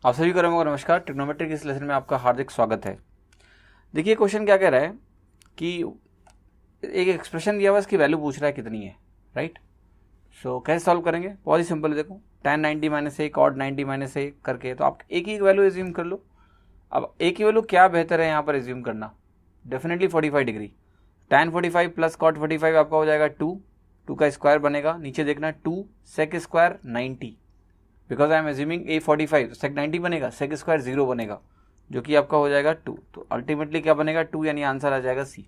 आप सभी को नमस्कार। ट्रिग्नोमेट्री के इस लेसन में आपका हार्दिक स्वागत है। देखिए क्वेश्चन क्या कह रहा है कि एक एक्सप्रेशन दिया हुआ है, इसकी वैल्यू पूछ रहा है कितनी है, राइट। सो कैसे सॉल्व करेंगे, बहुत ही सिंपल है। देखो tan 90 माइनस ए cot 90 माइनस ए करके तो आप एक ही वैल्यू एज्यूम कर लो। अब एक ही वैल्यू क्या बेहतर है यहाँ पर एज्यूम करना, definitely 45 degree. tan 45 plus cot 45 आपका हो जाएगा 2 का स्क्वायर बनेगा, नीचे देखना 2 sec square 90, because I am assuming a 45 sec 90 बनेगा, सेक स्क्वायर 0 बनेगा जो कि आपका हो जाएगा 2। तो अल्टीमेटली क्या बनेगा 2, यानी आंसर आ जाएगा सी।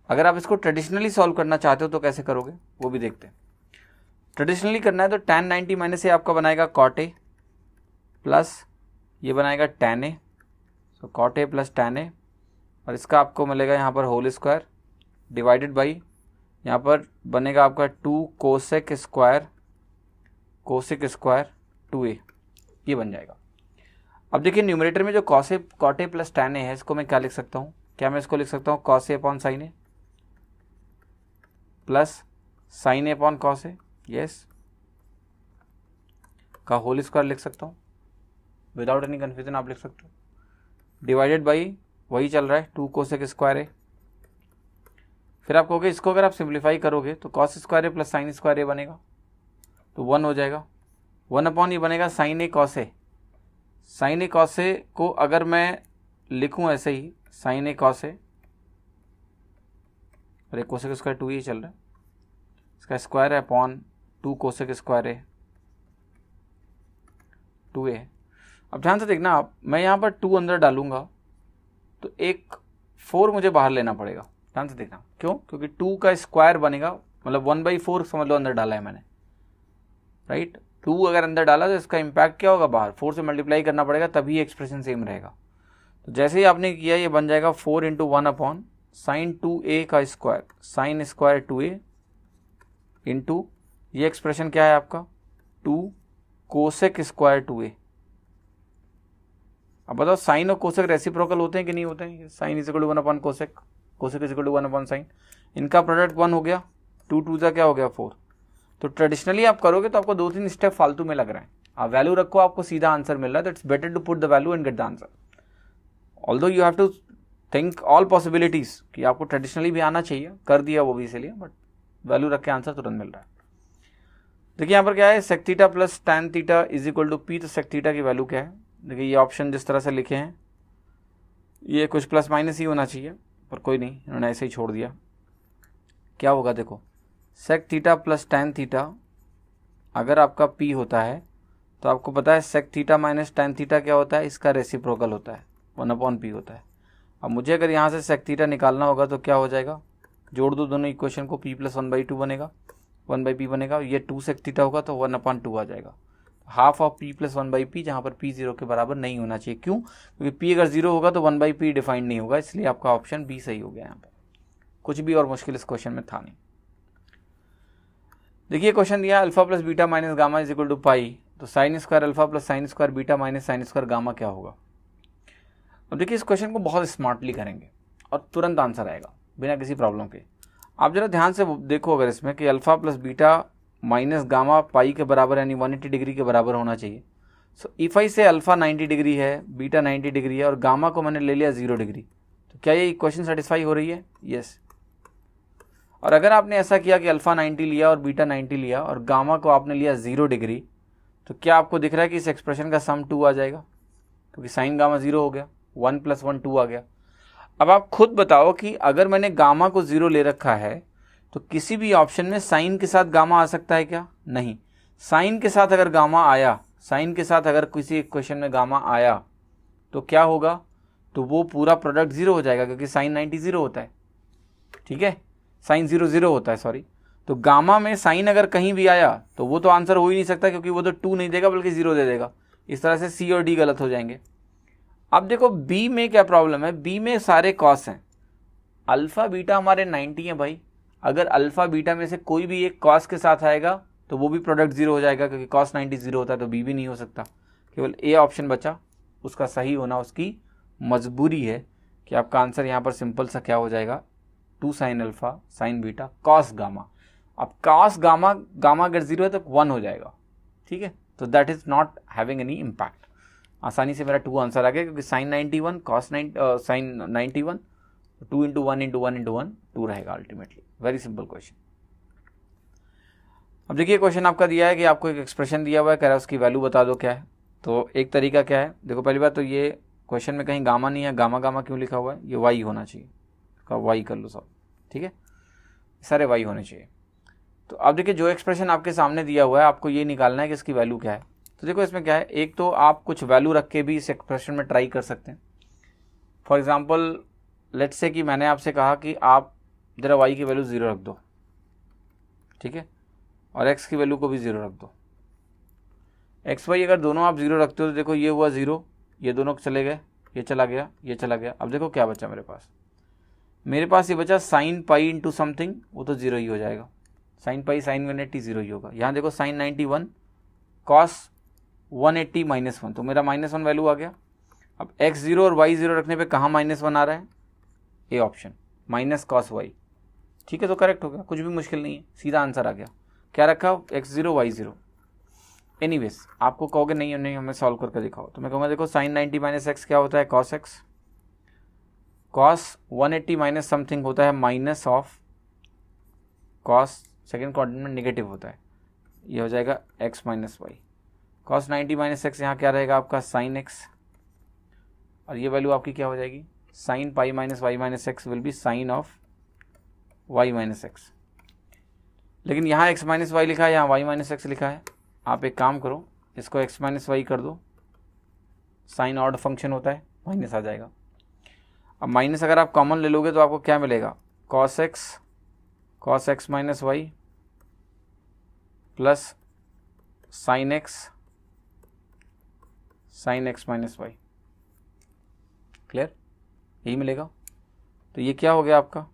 अगर आप इसको ट्रेडिशनली सॉल्व करना चाहते हो तो कैसे करोगे वो भी देखते हैं। ट्रेडिशनली करना है तो tan 90 माइनस ए आपका बनाएगा cot ए प्लस ये बनाएगा tan ए, सो cot ए प्लस tan ए, और इसका आपको मिलेगा यहाँ पर होल स्क्वायर डिवाइडेड बाई यहाँ पर बनेगा आपका 2 कोसेक स्क्वायर 2a, ये बन जाएगा। अब देखिए न्यूमरेटर में जो cot a plus tan a है, इसको मैं क्या लिख सकता हूँ, क्या मैं इसको लिख सकता हूँ cos a upon sin a plus sin a upon cos a, yes, का होल स्क्वायर लिख सकता हूँ, विदाउट एनी कन्फ्यूजन आप लिख सकते हो, डिवाइडेड बाई वही चल रहा है 2 कोसेक स्क्वायर a। फिर आप कहोगे इसको अगर आप सिंप्लीफाई करोगे तो cos square a plus sin square a बनेगा, तो 1 हो जाएगा। 1 अपॉन ये बनेगा sin a cos a। sin a cos a को अगर मैं लिखूं ऐसे ही sin a cos a, और एक कोसेक स्क्वायर 2 ही चल रहा है, इसका स्क्वायर है upon 2 cosec square a 2a। अब ध्यान से देखना आप, मैं यहाँ पर 2 अंदर डालूंगा तो एक 4 मुझे बाहर लेना पड़ेगा। ध्यान से देखना क्यों, क्योंकि 2 का स्क्वायर बनेगा, मतलब 1/4 समझ लो अंदर डाला है मैंने, राइट। 2 अगर अंदर डाला तो इसका इम्पैक्ट क्या होगा, बाहर 4 से मल्टीप्लाई करना पड़ेगा, तभी एक्सप्रेशन सेम रहेगा। तो जैसे ही आपने किया ये बन जाएगा 4 इंटू 1 अपॉन साइन 2a का square, sine square 2a into ये एक्सप्रेशन क्या है आपका 2 कोसेक स्क्वायर 2a। अब बताओ साइन और कोसेक रेसिप्रोकल होते हैं कि नहीं होते हैं। Sine is equal to 1 upon cosec, cosec is equal to 1 upon sine, इनका प्रोडक्ट 1 हो गया, 2 2 का क्या हो गया 4। तो ट्रेडिशनली आप करोगे तो आपको 2-3 स्टेप फालतू में लग रहे हैं, आप वैल्यू रखो, आपको सीधा आंसर मिल रहा है। तो it's better to put the value and get the answer, although you have to think all possibilities कि आपको ट्रेडिशनली भी आना चाहिए, कर दिया वो भी इसीलिए, बट वैल्यू रख के आंसर तुरंत मिल रहा है। देखिए यहाँ पर क्या है, sec theta plus tan theta is equal to P. तो सेक थीटा की वैल्यू क्या है, देखिए ये ऑप्शन जिस तरह से लिखे हैं ये कुछ प्लस माइनस ही होना चाहिए, पर कोई नहीं, इन्होंने ऐसे ही छोड़ दिया। क्या होगा देखो, sec theta plus tan theta अगर आपका p होता है तो आपको पता है sec theta minus tan theta क्या होता है, इसका रेसिप्रोकल होता है, 1 अपॉन p होता है। अब मुझे अगर यहाँ से सेक थीटा निकालना होगा तो क्या हो जाएगा, जोड़ दो दोनों इक्वेशन को, p प्लस 1/2 बनेगा, 1/p बनेगा, ये 2 सेक थीटा होगा तो 1 अपॉन 2 आ जाएगा, half of p plus 1/p, जहाँ पर p 0 के बराबर नहीं होना चाहिए। क्यों, क्योंकि p अगर 0 होगा तो 1/p डिफाइंड नहीं होगा, इसलिए आपका ऑप्शन b सही हो गया। यहाँ पर कुछ भी और मुश्किल इस क्वेश्चन में था नहीं। देखिए क्वेश्चन दिया alpha plus beta minus gamma is equal to pi, तो sine square alpha plus sine square beta minus sine square gamma क्या होगा। अब देखिए इस क्वेश्चन को बहुत स्मार्टली करेंगे और तुरंत आंसर आएगा बिना किसी प्रॉब्लम के। आप जरा ध्यान से देखो, अगर इसमें कि alpha plus beta minus gamma pi के बराबर यानी 180 डिग्री के बराबर होना चाहिए। सो इफ आई से अल्फा 90 डिग्री है, बीटा 90 डिग्री है और गामा को मैंने ले लिया 0 डिग्री, तो क्या ये इक्वेशन सेटिस्फाई हो रही है, यस। और अगर आपने ऐसा किया कि अल्फा 90 लिया और बीटा 90 लिया और गामा को आपने लिया 0 डिग्री, तो क्या आपको दिख रहा है कि इस एक्सप्रेशन का सम 2 आ जाएगा, क्योंकि साइन गामा 0 हो गया, 1 + 1 2 आ गया। अब आप खुद बताओ कि अगर मैंने गामा को 0 ले रखा है तो किसी भी ऑप्शन में साइन के साथ गामा आ सकता है क्या, नहीं। साइन के साथ अगर गामा आया, साइन के साथ अगर किसी इक्वेशन में गामा आया तो क्या होगा, तो वो पूरा प्रोडक्ट 0 हो जाएगा, क्योंकि साइन 90 0 होता है, ठीक है, साइन 0 0 होता है, सॉरी। तो गामा में साइन अगर कहीं भी आया तो वो तो आंसर हो ही नहीं सकता, क्योंकि वो तो 2 नहीं देगा बल्कि 0 दे देगा। इस तरह से सी और डी गलत हो जाएंगे। अब देखो बी में क्या प्रॉब्लम है, बी में सारे कॉस हैं, अल्फा बीटा हमारे 90 है भाई, अगर अल्फा बीटा में से कोई भी एक कॉस के साथ आएगा तो वो भी प्रोडक्ट 0 हो जाएगा, क्योंकि कॉस 90 0 होता है, तो बी भी नहीं हो सकता। केवल ए ऑप्शन बचा, उसका सही होना उसकी मजबूरी है कि आपका आंसर यहाँ पर सिंपल सा क्या हो जाएगा, 2 sine alpha sign beta cos gamma. अब कॉस गामा, गामा अगर 0 है तो 1 हो जाएगा, ठीक है। तो that is not having any impact. आसानी से मेरा 2 आंसर आ गया, क्योंकि sine 91 cos sine 91, 2 into 1 into 1 into 1 2 रहेगा अल्टीमेटली। Very simple question. अब देखिए क्वेश्चन आपका दिया है कि आपको एक एक्सप्रेशन दिया हुआ है, कह रहा है उसकी वैल्यू बता दो क्या है। तो एक तरीका क्या है, देखो पहली बात तो ये क्वेश्चन में कहीं गामा नहीं है, गामा गामा क्यों लिखा हुआ है, ये वाई होना चाहिए, का वाई कर लो सब, ठीक है, सारे वाई होने चाहिए। तो अब देखिए जो एक्सप्रेशन आपके सामने दिया हुआ है आपको ये निकालना है कि इसकी वैल्यू क्या है। तो देखो इसमें क्या है, एक तो आप कुछ वैल्यू रख के भी इस एक्सप्रेशन में ट्राई कर सकते हैं। फॉर एग्जाम्पल लेट्स से कि मैंने आपसे कहा कि आप जरा वाई की वैल्यू 0 रख दो, ठीक है, और एक्स की वैल्यू को भी 0 रख दो। एक्स वाई अगर दोनों आप 0 रखते हो तो देखो ये हुआ 0, ये दोनों चले गए, ये चला गया, ये चला गया। अब देखो क्या बचा मेरे पास ये बचा साइन पाई इंटू समथिंग, वो तो 0 ही हो जाएगा, साइन पाई साइन 180 0 ही होगा। यहाँ देखो साइन 91 कॉस 180 -1, तो मेरा -1 वैल्यू आ गया। अब x0 और y0 रखने पे कहाँ -1 आ रहा है, A option minus cos Y, ठीक है, तो करेक्ट हो गया, कुछ भी मुश्किल नहीं है, सीधा आंसर आ गया। क्या रखा, x0 y0। एनीवेज आपको कहोगे नहीं नहीं हमें सॉल्व करके दिखाओ, तो मैं कहूँगा देखो साइन 90 - x क्या होता है, cos x, cos 180 minus something होता है minus of cos, second quadrant में नेगेटिव होता है, ये हो जाएगा x - y। कॉस 90 - x यहाँ क्या रहेगा आपका साइन x, और ये वैल्यू आपकी क्या हो जाएगी, sine pi minus Y minus X will be sine of Y minus X. लेकिन यहाँ x माइनस वाई लिखा है, यहाँ y माइनस एक्स लिखा है। आप एक काम करो, इसको x माइनस वाई कर दो, साइन ऑड फंक्शन होता है, माइनस आ जाएगा। अब माइनस अगर आप कॉमन ले लोगे तो आपको क्या मिलेगा, cos X minus Y plus sine X minus Y, clear, यही मिलेगा। तो ये क्या हो गया आपका,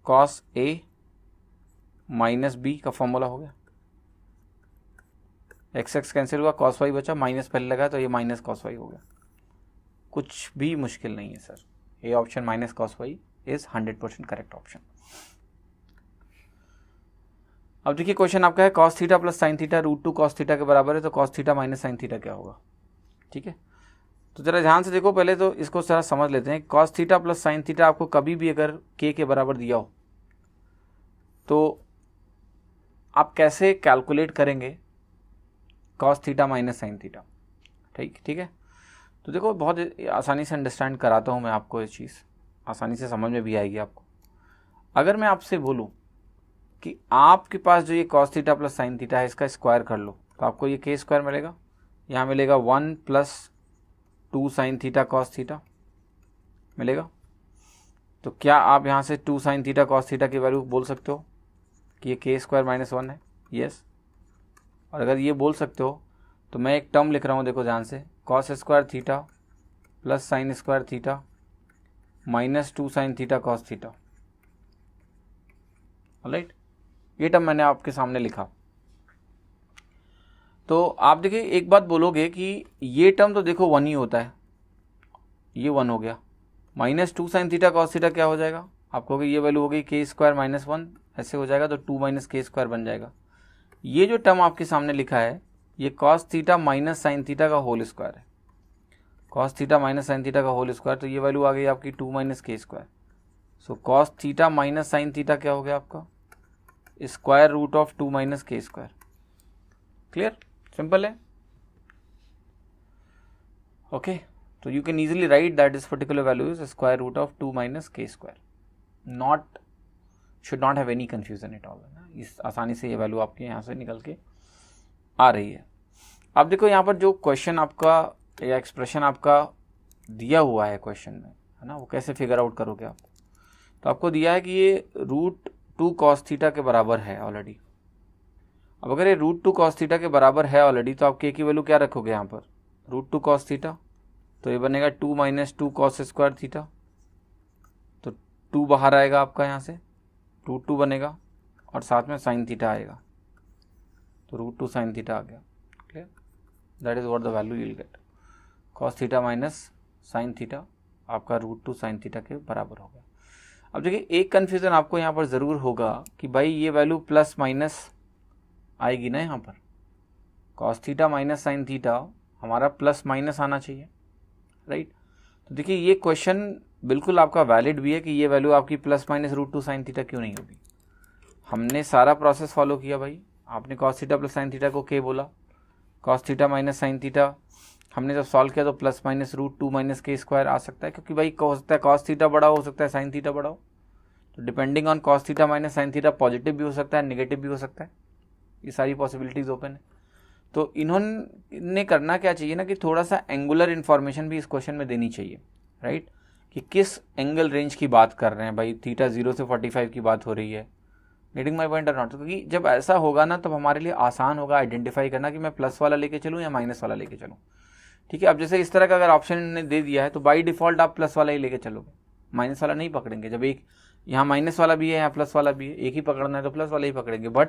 कॉस ए माइनस बी का फॉर्मूला हो गया, एक्स कैंसिल हुआ, कॉस वाई बचा, माइनस पहले लगा तो ये माइनस कॉस वाई हो गया। कुछ भी मुश्किल नहीं है sir, A option minus cos Y is 100% correct option. अब देखिए क्वेश्चन आपका है cos theta plus sine theta √2 cos theta के बराबर है, तो cos theta minus sine theta क्या होगा, ठीक है। तो जरा ध्यान से देखो, पहले तो इसको जरा समझ लेते हैं। Cos theta plus sine theta आपको कभी भी अगर के बराबर दिया हो तो आप कैसे कैलकुलेट करेंगे cos theta minus sine theta, ठीक है। तो देखो बहुत आसानी से अंडरस्टैंड कराता हूँ मैं आपको, ये चीज़ आसानी से समझ में भी आएगी आपको। अगर मैं आपसे बोलूँ कि आपके पास जो ये cos theta plus sine theta है इसका स्क्वायर कर लो, तो आपको ये के स्क्वायर मिलेगा, यहाँ मिलेगा 1 + 2 साइन थीटा कॉस थीटा मिलेगा। तो क्या आप यहाँ से 2 साइन थीटा कॉस थीटा की वैल्यू बोल सकते हो कि ये के स्क्वायर -1 है, यस। और अगर ये बोल सकते हो तो मैं एक टर्म लिख रहा हूँ, देखो ध्यान से, cos square theta plus sine square theta -2 sine theta cos theta, alright, ये टर्म मैंने आपके सामने लिखा। तो आप देखिए एक बात बोलोगे कि ये टर्म तो देखो 1 ही होता है, ये 1 हो गया, -2 साइन थीटा कॉस थीटा क्या हो जाएगा, आप कहोगे ये वैल्यू हो गई के स्क्वायर -1, ऐसे हो जाएगा, तो 2 - के स्क्वायर बन जाएगा। ये जो टर्म आपके सामने लिखा है ये cos theta minus sine theta का होल स्क्वायर है, cos theta minus sine theta का होल स्क्वायर, तो ये वैल्यू आ गई आपकी 2 - K square. So cos theta minus sine theta क्या हो गया आपका, square root of 2 - K square, clear, simple है, ओके। तो you can easily write that this particular value is square root of 2 - K square, not should not have any confusion at all, इस आसानी से ये वैल्यू आपके यहाँ से निकल के आ रही है। अब देखो यहाँ पर जो क्वेश्चन आपका या एक्सप्रेशन आपका दिया हुआ है क्वेश्चन में, है ना, वो कैसे फिगर आउट करोगे आप। तो आपको दिया है कि ये √2 कॉस थीटा के बराबर है ऑलरेडी। अब अगर ये √2 कॉस थीटा के बराबर है ऑलरेडी, तो आप के की वैल्यू क्या रखोगे यहाँ पर, √2 कॉस थीटा, तो ये बनेगा 2 - 2 कॉस स्क्वायर थीटा, तो 2 बाहर आएगा आपका यहाँ से, √2 बनेगा और साथ में साइन थीटा आएगा, तो √2 साइन थीटा आ गया, clear, that is what the value you will get, cos theta minus sine theta आपका √2 साइन थीटा के बराबर हो गया। अब देखिए एक कन्फ्यूज़न आपको यहाँ पर ज़रूर होगा कि भाई ये वैल्यू प्लस माइनस आएगी ना, यहाँ पर cos theta minus sine theta हमारा प्लस माइनस आना चाहिए, राइट। तो देखिए ये क्वेश्चन बिल्कुल आपका वैलिड भी है कि ये वैल्यू आपकी plus minus root 2 sine theta क्यों नहीं होगी। हमने सारा प्रोसेस फॉलो किया भाई, आपने cos theta plus sine theta को के बोला, cos theta minus sine theta हमने जब सॉल्व किया तो प्लस माइनस रूट 2 माइनस के स्क्वायर आ सकता है, क्योंकि भाई हो सकता है कॉस थीटा बड़ा हो सकता है साइन थीटा बड़ा हो, तो depending on cos theta minus sine theta positive भी हो सकता है नेगेटिव भी हो सकता है, ये सारी पॉसिबिलिटीज़ ओपन है। तो इन्होंने करना क्या चाहिए ना कि थोड़ा सा एंगुलर इन्फॉर्मेशन भी इस क्वेश्चन में देनी चाहिए, राइट, कि किस एंगल रेंज की बात कर रहे हैं भाई, थीटा 0 से 45 की बात हो रही है, गेटिंग माई पॉइंट और नॉट। क्योंकि जब ऐसा होगा ना तब हमारे लिए आसान होगा आइडेंटिफाई करना कि मैं प्लस वाला लेके चलूँ या माइनस वाला लेके चलूँ, ठीक है। अब जैसे इस तरह का अगर ऑप्शन ने दे दिया है तो बाई डिफॉल्ट आप प्लस वाला ही लेके चलोगे, माइनस वाला नहीं पकड़ेंगे। जब एक यहाँ माइनस वाला भी है यहाँ प्लस वाला भी है, एक ही पकड़ना है तो प्लस वाला ही पकड़ेंगे। But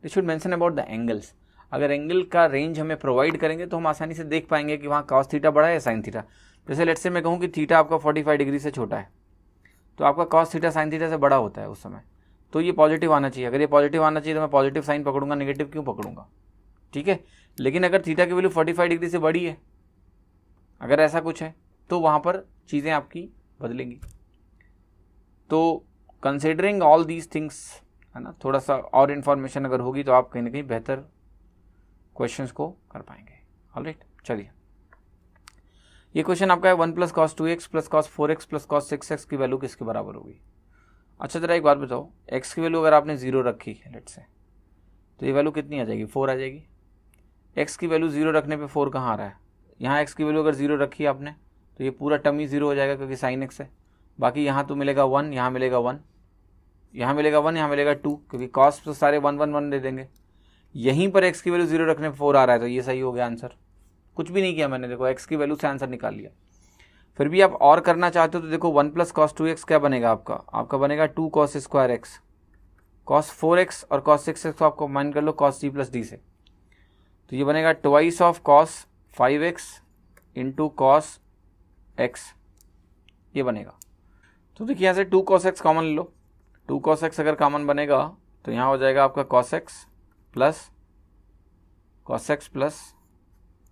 this should mention about the angles, अगर एंगल का रेंज हमें प्रोवाइड करेंगे तो हम आसानी से देख पाएंगे कि वहाँ कॉस थीटा बड़ा है या साइन थीटा। जैसे लेट्स से मैं कहूँ कि थीटा आपका 45 डिग्री से छोटा है तो आपका कॉस थीटा साइन थीटा से बड़ा होता है उस समय, तो ये पॉजिटिव आना चाहिए। अगर ये पॉजिटिव आना चाहिए तो मैं पॉजिटिव साइन पकड़ूंगा, नेगेटिव क्यों पकड़ूंगा, ठीक है। लेकिन अगर थीटा की वैल्यू 45 डिग्री से बड़ी है, अगर ऐसा कुछ है तो वहाँ पर चीज़ें आपकी बदलेंगी। तो कंसिडरिंग ऑल दीज थिंग्स, है ना, थोड़ा सा और इन्फॉर्मेशन अगर होगी तो आप कहीं ना कहीं बेहतर क्वेश्चंस को कर पाएंगे। ऑलराइट, चलिए ये क्वेश्चन आपका है 1 plus cos 2x plus cos 4x plus cos 6x की वैल्यू किसके बराबर होगी। अच्छा जरा एक बात बताओ, x की वैल्यू अगर आपने 0 रखी है लेट्स से, तो ये वैल्यू कितनी आ जाएगी, 4 आ जाएगी। x की वैल्यू 0 रखने पे 4 कहाँ आ रहा है, यहाँ x की वैल्यू अगर 0 रखी है आपने तो ये पूरा टर्म ही 0 हो जाएगा क्योंकि साइन x है। बाकी यहाँ तो मिलेगा 1, यहाँ मिलेगा 1, यहाँ मिलेगा 1, यहाँ मिलेगा 2, क्योंकि कॉस तो सारे 1 1 1 दे देंगे। यहीं पर x की वैल्यू 0 रखने पे 4 आ रहा है तो ये सही हो गया आंसर। कुछ भी नहीं किया मैंने, देखो x की वैल्यू से आंसर निकाल लिया। फिर भी आप और करना चाहते हो तो देखो 1 प्लस कॉस 2x क्या बनेगा आपका बनेगा 2 cos square x, cos 4x और कॉस 6x को आपको माइन कर लो कॉस c प्लस डी से, तो ये बनेगा twice of cos 5x into cos x, ये बनेगा। तो देखिए यहाँ से 2 cos x कॉमन ले लो, 2 cos x अगर कॉमन बनेगा तो यहाँ हो जाएगा आपका cos x प्लस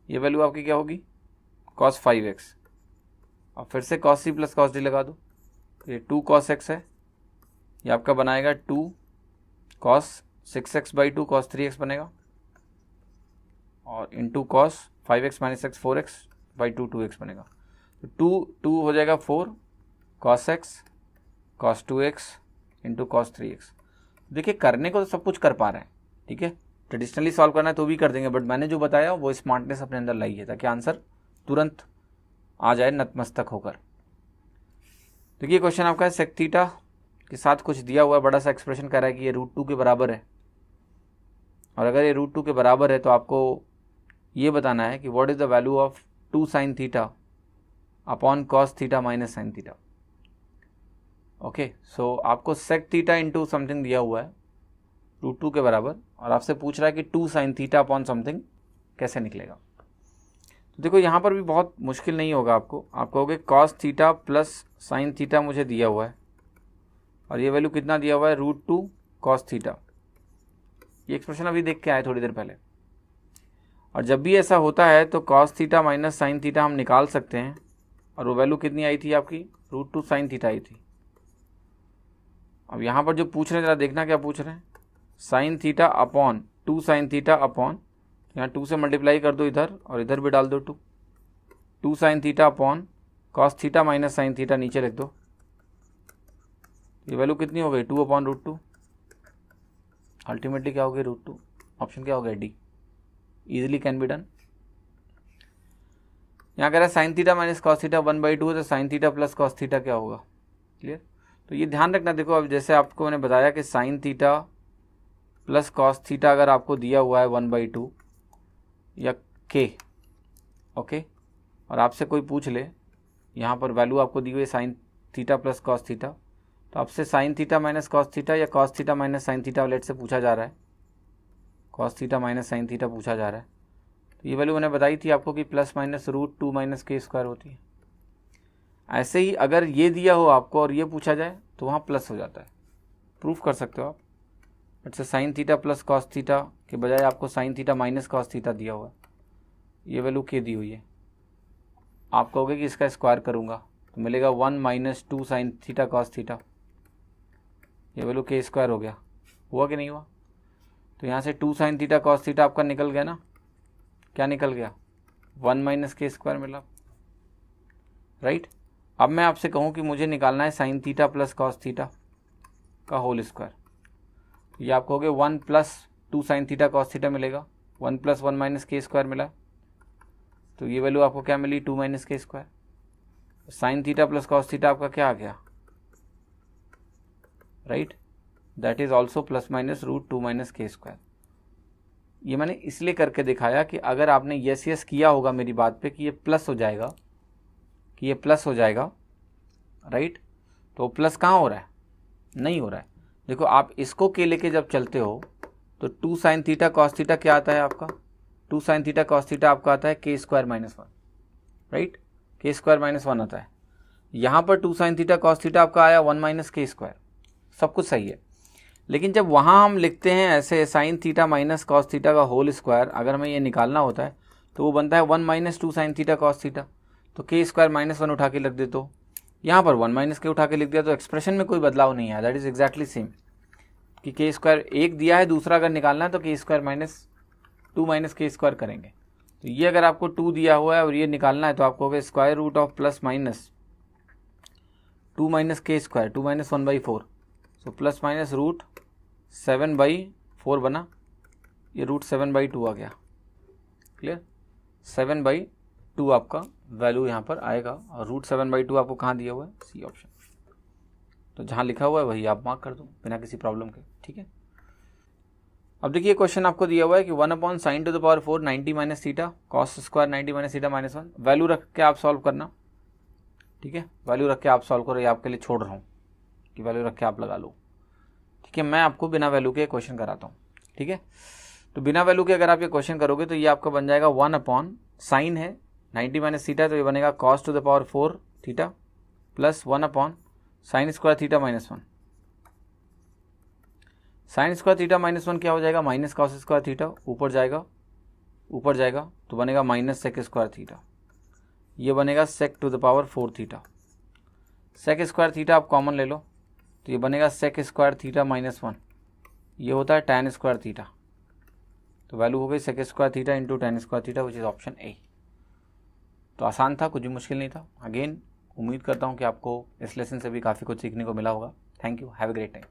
ये वैल्यू आपकी क्या होगी cos 5x, और फिर से cos c plus cos d लगा दो, ये 2 cos x है, ये आपका बनाएगा 2 cos 6x by 2 cos 3x बनेगा, और into cos 5x minus x 4x by 2 2x बनेगा। तो 2 हो जाएगा 4 cos x cos 2x into cos 3x। देखिए करने को तो सब कुछ कर पा रहे हैं, ठीक है, ट्रेडिशनली सॉल्व करना है तो भी कर देंगे, बट मैंने जो बताया वो स्मार्टनेस अपने अंदर लाई है ताकि आंसर तुरंत आ जाए नतमस्तक होकर। देखिए क्वेश्चन आपका है सेक थीटा के साथ कुछ दिया हुआ है, बड़ा सा एक्सप्रेशन कह रहा है कि ये √2 के बराबर है, और अगर ये √2 के बराबर है तो आपको ये बताना है कि what is the value of 2 sine theta upon cos theta minus sine theta. Okay, so आपको सेक थीटा इंटू समथिंग दिया हुआ है √2 के बराबर, और आपसे पूछ रहा है कि 2 साइन थीटा अपॉन समथिंग कैसे निकलेगा। तो देखो यहाँ पर भी बहुत मुश्किल नहीं होगा, आप कहोगे cos theta plus sine theta मुझे दिया हुआ है, और ये वैल्यू कितना दिया हुआ है √2 कॉस थीटा। ये एक्सप्रेशन अभी देख के आए थोड़ी देर पहले, और जब भी ऐसा होता है तो cos theta minus sine theta हम निकाल सकते हैं, और वो वैल्यू कितनी आई थी आपकी √2 साइन थीटा आई थी। अब यहाँ पर जो पूछ रहे हैं जरा देखना क्या पूछ रहे हैं, sign theta upon 2 sine theta upon, यहाँ 2 से मल्टीप्लाई कर दो इधर और इधर भी डाल दो 2 sine theta upon cos theta minus sine theta नीचे लिख दो, ये वैल्यू कितनी हो गई 2 अपॉन √2, अल्टीमेटली क्या हो गई √2, ऑप्शन क्या हो गया D, easily can be done. यहाँ कह रहा है sine theta minus cos theta 1/2 है, तो sign theta plus cos theta क्या होगा, क्लियर। तो ये ध्यान रखना, देखो अब जैसे आपको मैंने बताया कि sign theta plus cos theta अगर आपको दिया हुआ है 1/2 या k, ओके, और आपसे कोई पूछ ले यहाँ पर वैल्यू आपको दी हुई है sine theta plus cos theta, तो आपसे sine theta minus cos theta या cos theta minus sine theta late से पूछा जा रहा है, cos theta minus sine theta पूछा जा रहा है, तो ये वैल्यू मैंने बताई थी आपको कि प्लस माइनस √2 माइनस के स्क्वायर होती है। ऐसे ही अगर ये दिया हो आपको और ये पूछा जाए तो वहाँ प्लस हो जाता है, प्रूफ कर सकते हो आप। अच्छा sign theta plus cos theta के बजाय आपको sign theta minus cos theta दिया हुआ है, ये वैल्यू के दी हुई है, आप कहोगे कि इसका स्क्वायर करूँगा तो मिलेगा 1 minus 2 sine theta cos theta, ये वैल्यू के स्क्वायर हो गया, हुआ कि नहीं हुआ? तो यहाँ से 2 साइन थीटा कॉस थीटा आपका निकल गया ना, क्या निकल गया? 1 माइनस के स्क्वायर मिला, राइट। अब मैं आपसे कहूँ कि मुझे निकालना है sine theta plus cos theta का होल स्क्वायर, ये आप कहोगे 1 plus 2 sine theta cos theta मिलेगा, 1 प्लस 1 माइनस के स्क्वायर मिला, तो ये वैल्यू आपको क्या मिली? 2 माइनस के square. Sine theta plus cos theta आपका क्या आ गया? Right, that is also plus minus root 2 minus के स्क्वायर। ये मैंने इसलिए करके दिखाया कि अगर आपने यस यस किया होगा मेरी बात पे कि ये प्लस हो जाएगा, कि ये प्लस हो जाएगा, राइट, तो प्लस कहाँ हो रहा है? नहीं हो रहा है। देखो आप इसको के लेके जब चलते हो तो 2 साइन थीटा कॉस थीटा क्या आता है आपका? 2 साइन थीटा कॉस थीटा आपका आता है के स्क्वायर माइनस 1, राइट, के स्क्वायर माइनस 1 आता है। यहाँ पर 2 साइन थीटा कॉस थीटा आपका आया 1 माइनस के स्क्वायर, सब कुछ सही है। लेकिन जब वहाँ हम लिखते हैं ऐसे sign theta minus cos theta का होल स्क्वायर, अगर हमें ये निकालना होता है तो वो बनता है 1 minus 2 sine theta cos theta, तो के स्क्वायर माइनस 1 उठा के लिख दे, तो यहाँ पर 1 माइनस के उठा के लिख दिया, तो एक्सप्रेशन में कोई बदलाव नहीं है। दैट इज एग्जैक्टली सेम कि के स्क्वायर एक दिया है, दूसरा अगर निकालना है तो के स्क्वायर माइनस 2 माइनस के स्क्वायर करेंगे। तो ये अगर आपको 2 दिया हुआ है और ये निकालना है तो आपको होगा square root of plus minus 2 minus के square, 2 minus 1/4, so plus minus root 7/4 बना, ये रूट 7/2 आ गया। क्लियर, 7/2 आपका वैल्यू यहाँ पर आएगा, और रूट 7/2 आपको कहाँ दिया हुआ है? C option. तो जहाँ लिखा हुआ है वही आप मार्क कर दो बिना किसी प्रॉब्लम के, ठीक है। अब देखिए क्वेश्चन आपको दिया हुआ है कि 1 sign to the power 4 90 minus theta cos square 90 minus theta minus 1, value रख के आप सॉल्व करना, ठीक है। वैल्यू रख के आप सॉल्व करो, ये आपके लिए छोड़ रहा हूँ कि वैल्यू रख के आप लगा लो, ठीक है। मैं आपको बिना वैल्यू के क्वेश्चन कराता हूँ, ठीक है। तो बिना वैल्यू के अगर आप ये क्वेश्चन करोगे तो ये आपका बन जाएगा 1 साइन है 90 माइनस थीटा, तो ये बनेगा cos two the power 4 theta plus 1 sine square theta minus 1। Sine square theta minus 1 क्या हो जाएगा? माइनस कॉस स्क्वायर थीटा, ऊपर जाएगा तो बनेगा माइनस सेक स्क्वायर थीटा, ये बनेगा sec to the power 4 theta. Sec square theta आप कॉमन ले लो तो ये बनेगा सेक स्क्वायर थीटा माइनस 1, ये होता है टैन स्क्वायर थीटा, तो वैल्यू हो गई sec square theta into tan square theta, which is option A. तो आसान था, कुछ भी मुश्किल नहीं था। अगेन उम्मीद करता हूँ कि आपको इस लेसन से भी काफ़ी कुछ सीखने को मिला होगा। Thank you, have a great time.